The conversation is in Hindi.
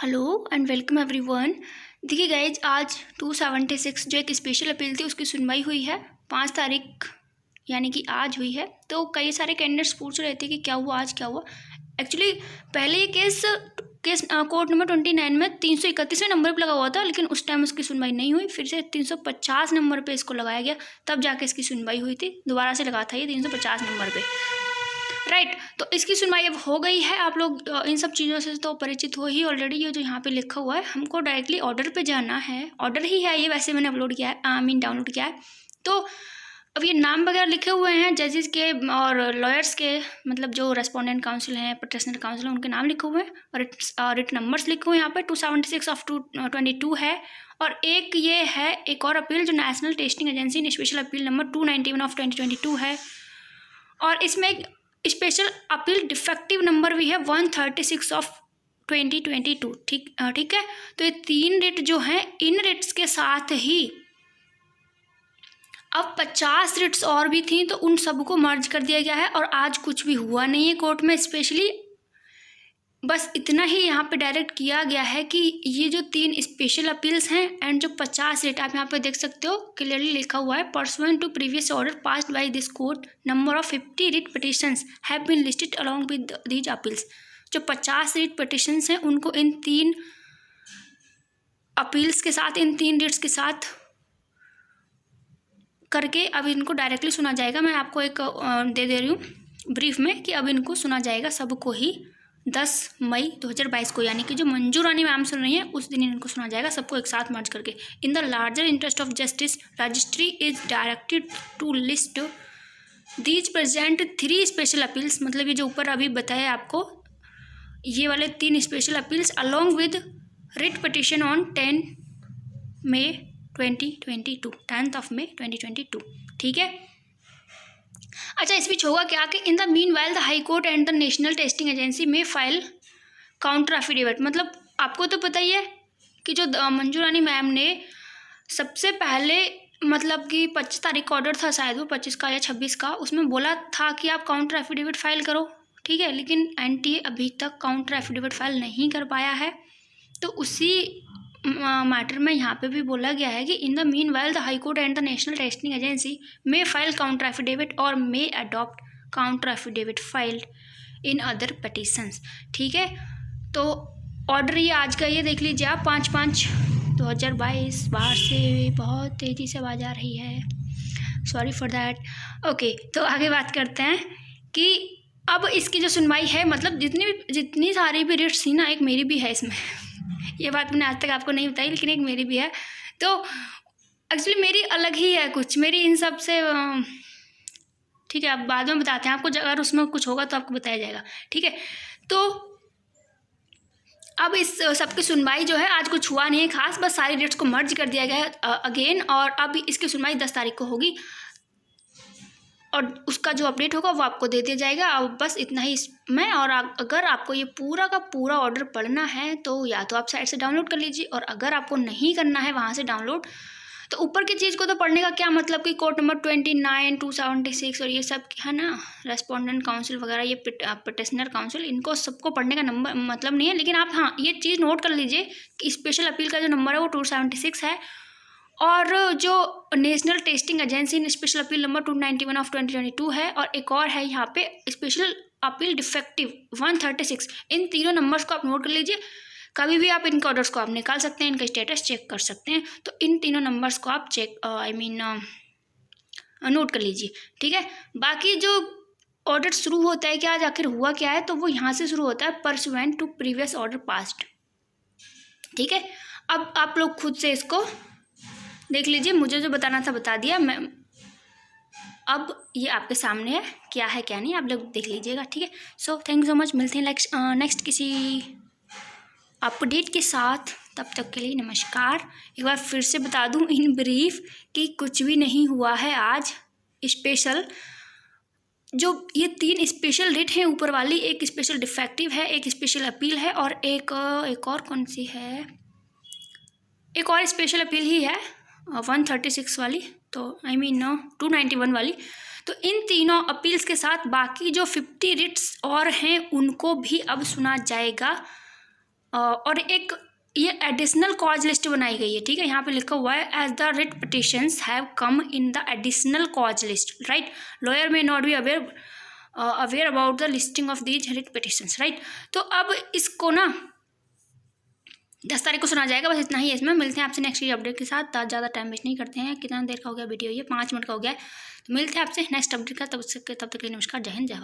Hello and welcome everyone. देखिए गाइज, आज 276 जो एक स्पेशल अपील थी उसकी सुनवाई हुई है 5 तारीख यानी कि आज हुई है। तो कई सारे कैंडिडेट्स पूछ रहे थे कि क्या हुआ, आज क्या हुआ। एक्चुअली पहले ये केस कोर्ट नंबर 29 में 331वें नंबर पर लगा हुआ था, लेकिन उस टाइम उसकी सुनवाई नहीं हुई। फिर से 350 नंबर पे इसको लगाया गया, तब जाके इसकी सुनवाई हुई थी। दोबारा से लगा था ये 350 नंबर पे, राइट। तो इसकी सुनवाई अब हो गई है। आप लोग इन सब चीज़ों से तो परिचित हो ही ऑलरेडी। ये जो यहाँ पे लिखा हुआ है, हमको डायरेक्टली ऑर्डर पे जाना है। ऑर्डर ही है ये, वैसे मैंने अपलोड किया है, डाउनलोड किया है। तो अब ये नाम वगैरह लिखे हुए हैं जजेस के और लॉयर्स के, मतलब जो रेस्पोंडेंट काउंसिल हैं, पटिशनर काउंसिल हैं, उनके नाम लिखे हुए हैं और रिट नंबर्स लिखे हुए हैं यहाँ पे। 276/22 है। और एक ये है एक और अपील जो नेशनल टेस्टिंग एजेंसी ने स्पेशल अपील नंबर 291/2022 है। और इसमें एक स्पेशल अपील डिफेक्टिव नंबर भी है 136/2022। ठीक है। तो ये 3 रिट जो हैं, इन रिट्स के साथ ही अब 50 रिट्स और भी थी, तो उन सबको मर्ज कर दिया गया है। और आज कुछ भी हुआ नहीं है कोर्ट में स्पेशली, बस इतना ही यहाँ पे डायरेक्ट किया गया है कि ये जो 3 स्पेशल अपील्स हैं एंड जो 50 रिट, आप यहाँ पे देख सकते हो क्लियरली लिखा हुआ है, pursuant to previous order passed by this court number of 50 writ petitions have been listed along with these appeals. जो 50 रिट पिटिशंस हैं उनको इन 3 अपील्स के साथ, इन 3 रिट्स के साथ करके अब इनको डायरेक्टली सुना जाएगा। मैं आपको एक दे रही हूँ ब्रीफ में कि अब इनको सुना जाएगा सबको ही 10 मई 2022 को, यानी कि जो मंजू रानी मैम सुन रही है उस दिन इनको सुना जाएगा, सबको एक साथ मर्ज करके। In the larger interest of justice, registry is directed to list these present 3 special appeals, मतलब ये जो ऊपर अभी बताया आपको, ये वाले 3 special appeals along with writ petition on 10 May 2022, 10th of May 2022। ठीक है। अच्छा, इस बीच होगा क्या कि in the meanwhile the high court and the National Testing agency में फाइल काउंटर एफिडेविट। मतलब आपको तो पता ही है कि जो मंजू रानी मैम ने सबसे पहले, मतलब कि 25 तारीख का ऑर्डर था शायद, वो 25 का या 26 का, उसमें बोला था कि आप काउंटर एफिडेविट फाइल करो। ठीक है। लेकिन एनटीए अभी तक काउंटर एफिडेविट फाइल नहीं कर पाया है। तो उसी मैटर में यहाँ पे भी बोला गया है कि in the meanwhile the high court and the National Testing Agency may file counter affidavit और may adopt counter affidavit filed in other petitions. ठीक है। तो ऑर्डर ये आज का, ये देख लीजिए आप, 5/5/2022। बाहर से बहुत तेज़ी से आवाज़ आ रही है, सॉरी फॉर दैट। ओके, तो आगे बात करते हैं कि अब इसकी जो सुनवाई है, मतलब जितनी सारी भी रिट्स थी ना, एक मेरी भी है इसमें ये बात मैंने आज तक आपको नहीं बताई, लेकिन एक मेरी भी है। तो एक्चुअली मेरी अलग ही है कुछ, मेरी इन सब से, ठीक है, अब बाद में बताते हैं आपको, अगर उसमें कुछ होगा तो आपको बताया जाएगा। ठीक है। तो अब इस सबकी सुनवाई जो है, आज कुछ हुआ नहीं है खास, बस सारी डेट्स को मर्ज कर दिया गया है अगेन। और अब इसकी सुनवाई 10 तारीख को होगी और उसका जो अपडेट होगा वो आपको दे दिया जाएगा। अब बस इतना ही इसमें। और अगर आपको ये पूरा का पूरा ऑर्डर पढ़ना है तो या तो आप साइट से डाउनलोड कर लीजिए, और अगर आपको नहीं करना है वहाँ से डाउनलोड, तो ऊपर की चीज़ को तो पढ़ने का क्या मतलब कि कोर्ट नंबर 29, 276 और ये सब है ना, रेस्पोंडेंट काउंसिल वगैरह, ये पिटिशनर काउंसिल, इनको सबको पढ़ने का नंबर मतलब नहीं है। लेकिन आप हाँ ये चीज़ नोट कर लीजिए कि स्पेशल अपील का जो नंबर है वो 276 है, और जो नेशनल टेस्टिंग एजेंसी ने स्पेशल अपील नंबर 291/2022 है, और एक और है यहाँ पे स्पेशल अपील डिफेक्टिव 136। इन तीनों नंबर्स को आप नोट कर लीजिए। कभी भी आप इनके ऑर्डर्स को आप निकाल सकते हैं, इनका स्टेटस चेक कर सकते हैं। तो इन तीनों नंबर्स को आप नोट कर लीजिए। ठीक है। बाकी जो ऑर्डर शुरू होता है, क्या आज आखिर हुआ क्या है, तो वो यहाँ से शुरू होता है, pursuant to previous order passed. ठीक है। अब आप लोग खुद से इसको देख लीजिए, मुझे जो बताना था बता दिया मैं। अब ये आपके सामने है, क्या है क्या नहीं, आप लोग देख लीजिएगा। ठीक है। So thank you so much, मिलते हैं नेक्स्ट किसी अपडेट के साथ। तब तक के लिए नमस्कार। एक बार फिर से बता दूं इन ब्रीफ कि कुछ भी नहीं हुआ है आज स्पेशल। जो ये 3 स्पेशल रिट हैं ऊपर वाली, एक स्पेशल डिफेक्टिव है, एक स्पेशल अपील है, और एक और कौन सी है, एक और स्पेशल अपील ही है 136 वाली, तो 291 वाली। तो इन तीनों अपील्स के साथ बाकी जो 50 रिट्स और हैं उनको भी अब सुना जाएगा और एक ये एडिशनल कॉज लिस्ट बनाई गई है, ठीक है। यहाँ पे लिखा हुआ है as the writ petitions have come in the additional cause list, right. Lawyer may not be aware about the listing of these writ petitions, right. तो अब इसको ना 10 तारीख को सुना जाएगा। बस इतना ही है इसमें। मिलते हैं आपसे नेक्स्ट अपडेट के साथ। ज़्यादा टाइम वेस्ट नहीं करते हैं। कितना देर का हो गया वीडियो, ये 5 मिनट का हो गया है। तो मिलते हैं आपसे नेक्स्ट अपडेट का। तब तक के लिए नमस्कार, जय हिंद, जय भारत।